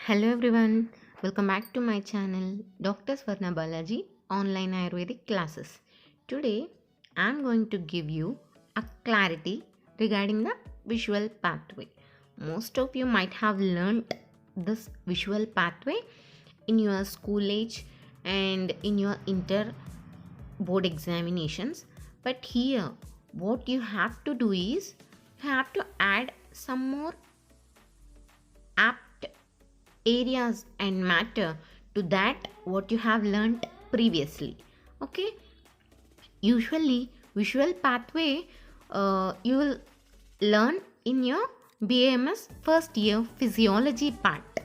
Hello everyone, welcome back to my channel Dr. Swarna Balaji Online Ayurvedic Classes. Today I am going to give you a clarity regarding the visual pathway. Most of you might have learnt this visual pathway in your school age and in your inter board examinations, but here what you have to do is you have to add some more apt areas and matter to that what you have learnt previously. Okay, usually visual pathway you will learn in your BAMS first year physiology part,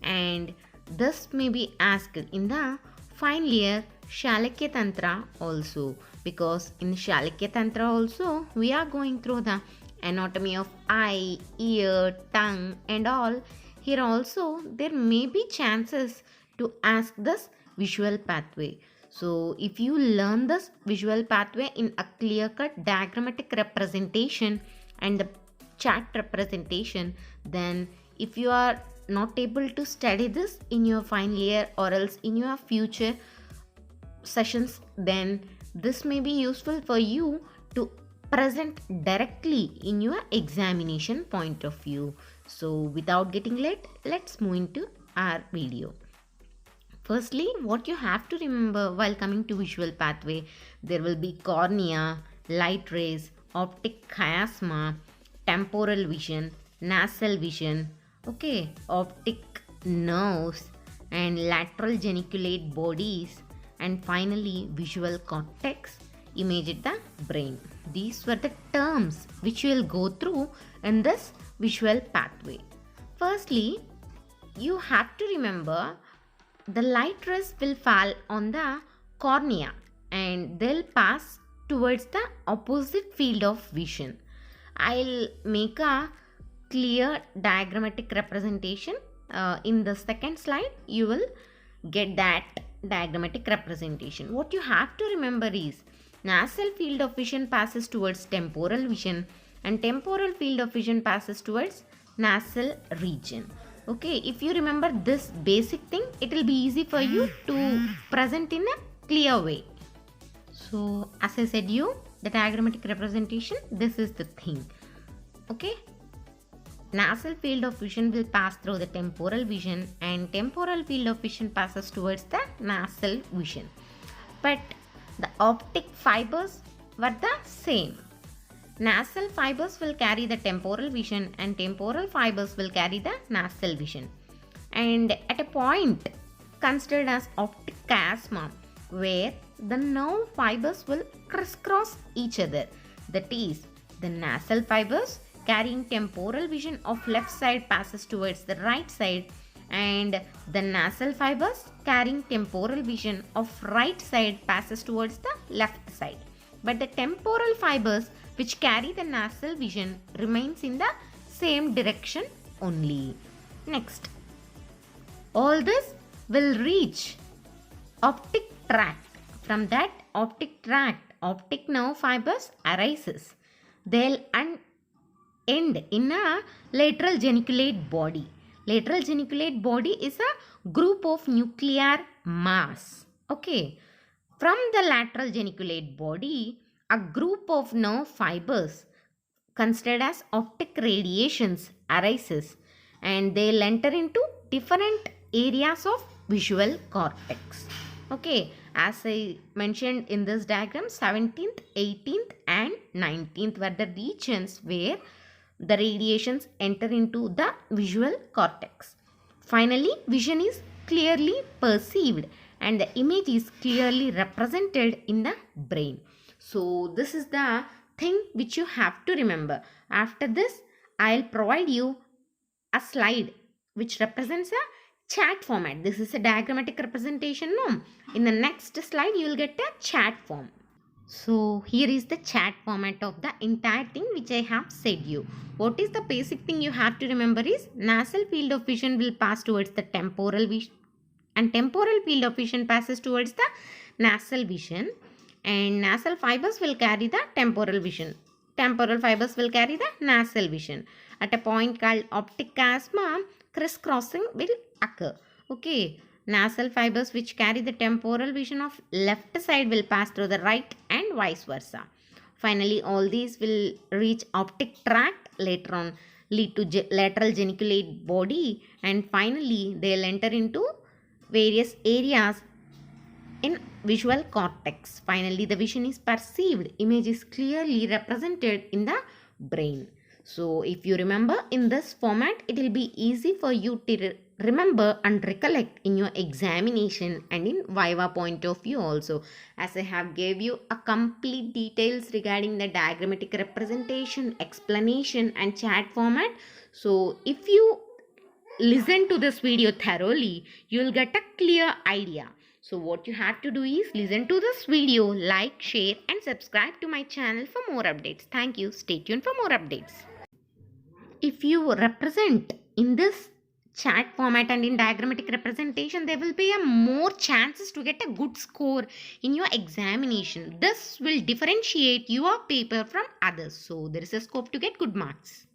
and this may be asked in the final year Shalakya Tantra also, because in Shalakya Tantra also we are going through the anatomy of eye, ear, tongue and all. Here also there may be chances to ask this visual pathway. So if you learn this visual pathway in a clear cut diagrammatic representation and the chart representation, then if you are not able to study this in your final year or else in your future sessions, then this may be useful for you to present directly in your examination point of view. So without getting late, let's move into our video. Firstly, what you have to remember while coming to visual pathway, there will be cornea, light rays, optic chiasma, temporal vision, nasal vision, okay, optic nerves and lateral geniculate bodies, and finally visual cortex, image at the brain. These were the terms which you will go through in this visual pathway. Firstly, you have to remember the light rays will fall on the cornea and they'll pass towards the opposite field of vision. I'll make a clear diagrammatic representation. In the second slide, you will get that diagrammatic representation. What you have to remember is nasal field of vision passes towards temporal vision and temporal field of vision passes towards nasal region. Okay, if you remember this basic thing, it will be easy for you to present in a clear way. So as I said you, the diagrammatic representation, this is the thing. Okay, nasal field of vision will pass through the temporal vision and temporal field of vision passes towards the nasal vision, but the optic fibers were the same. Nasal fibers will carry the temporal vision and temporal fibers will carry the nasal vision, and at a point considered as optic chiasma where the nerve fibers will crisscross each other, that is the nasal fibers carrying temporal vision of left side passes towards the right side and the nasal fibers carrying temporal vision of right side passes towards the left side, but the temporal fibers which carry the nasal vision remains in the same direction only. Next, all this will reach optic tract. From that optic tract, optic nerve fibers arises. They'll end in a lateral geniculate body. Lateral geniculate body is a group of nuclear mass. Okay. From the lateral geniculate body, a group of nerve fibers considered as optic radiations arises and they'll enter into different areas of visual cortex. Okay, as I mentioned in this diagram, 17th, 18th and 19th were the regions where the radiations enter into the visual cortex. Finally, vision is clearly perceived and the image is clearly represented in the brain. So this is the thing which you have to remember. After this, I'll provide you a slide which represents a chart format. This is a diagrammatic representation. No, in the next slide you will get a chart form. So here is the chart format of the entire thing which I have said you. What is the basic thing you have to remember is nasal field of vision will pass towards the temporal vision and temporal field of vision passes towards the nasal vision, and nasal fibers will carry the temporal vision. Temporal fibers will carry the nasal vision. At a point called optic chiasma, crisscrossing will occur. Okay, nasal fibers which carry the temporal vision of left side will pass through the right and vice versa. Finally, all these will reach optic tract later on, lead to lateral geniculate body, and finally they'll enter into various areas in visual cortex. Finally, the vision is perceived. Image is clearly represented in the brain. So, if you remember in this format, it will be easy for you to remember and recollect in your examination and in Viva point of view also, as I have gave you a complete details regarding the diagrammatic representation, explanation and chat format. So, if you listen to this video thoroughly, you will get a clear idea. So what you have to do is listen to this video, like, share and subscribe to my channel for more updates. Thank you. Stay tuned for more updates. If you represent in this chat format and in diagrammatic representation, there will be a more chances to get a good score in your examination. This will differentiate your paper from others. So there is a scope to get good marks.